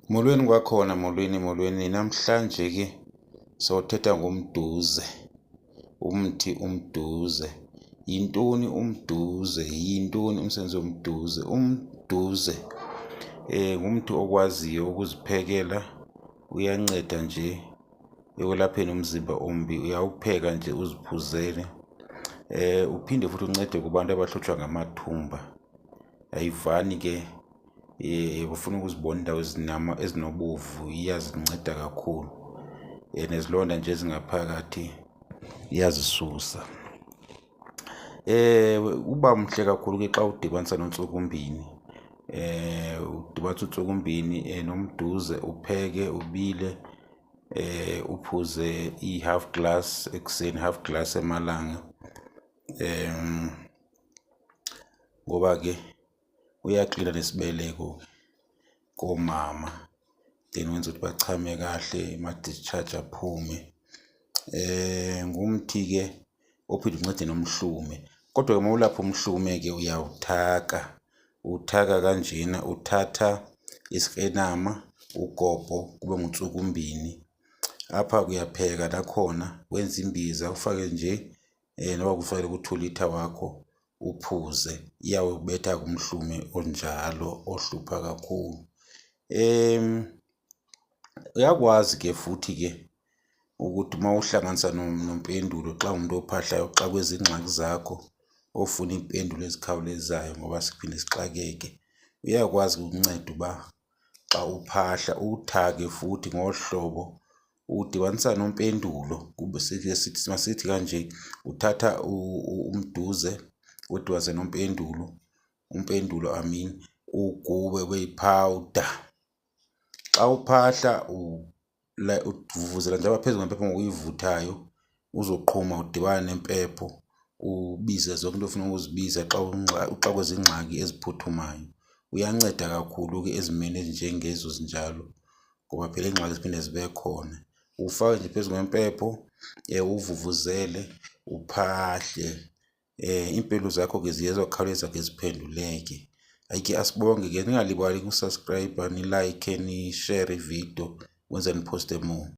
Molweni kwakhona, molweni. Namhlanje ke sawuthetha ngomduze. Umthi umduze. Yintoni umduze? Yintoni umsebenzi womduze? Umduze ngumthi okwaziyo ukuziphekela, uyanceda nje ekwelapheni umzimba ombi. Uyawupheka nje uziphuzele. Uphinde futhi uncede kubantu abahlutshwa ngamathumba. Ayivani ke ufuna ukuzibona indawo ezinobuvu, iyazinceda kakhulu. Nezilonda nje ezingaphakathi iyazisusa. Uba mhle kakhulu ke xa udibanisa nontsukumbini. Udibanisa untsukumbini nomduze, upheke, ubile, uphuze i-half glass ekuseni, half glass emalanga. Ngoba ke uyaklina nesibeleko komama, then wenza ukuthi bachame kahle, ama-discharge aphume. Ngumthi ke ophinde uncede nomhlume. Kodwa ke uma ulapha umhlume ke uyawuthaka. Uthaka kanjena, uthatha isikrenama, ugobho, kube nguntsukumbini. Apha kuyapheka nakhona, wenza imbiza, ufake nje noba kufakele ku-2 litha wakho, uphuze. Iyawubetha kumhlume onjalo ohlupha kakhulu. Uyakwazi ke futhi ke ukuthi uma uhlanganisa nompendulo, xa umuntu ophahlayo, xa kwezingxaki zakho ofuna impendulo ezikhawulezayo ngoba siphinde sixakeke, uyakwazi ukunceda uba xa uphahla uwuthake futhi ngohlobo udibanisa nompendulo. Kube masithi kanje, uthatha umduze udibanise nompendulo, umpendulo uwugube weyiphawuda. Xa uphahla uvuvuzela nje apha phezulu ngempepho ngokuyivuthayo, uzoqhuma udibane nempepho, ubize zonke into ofuna ukuzibiza xa kwezingxaki eziphuthumayo. Uyanceda kakhulu ke ezimeni ezinjengezo zinjalo, ngoba phela ingxaki ziphinde zibe khona. Ufake nje phezu kwempepho, uvuvuzele, uphahle. Iimpilo zakho ke zizokhawuleza ke ziphenduleke. Ayike asibonge ke, ningalibali ukusubscribe, nilike, nishere ividiyo, wenze niphoste more.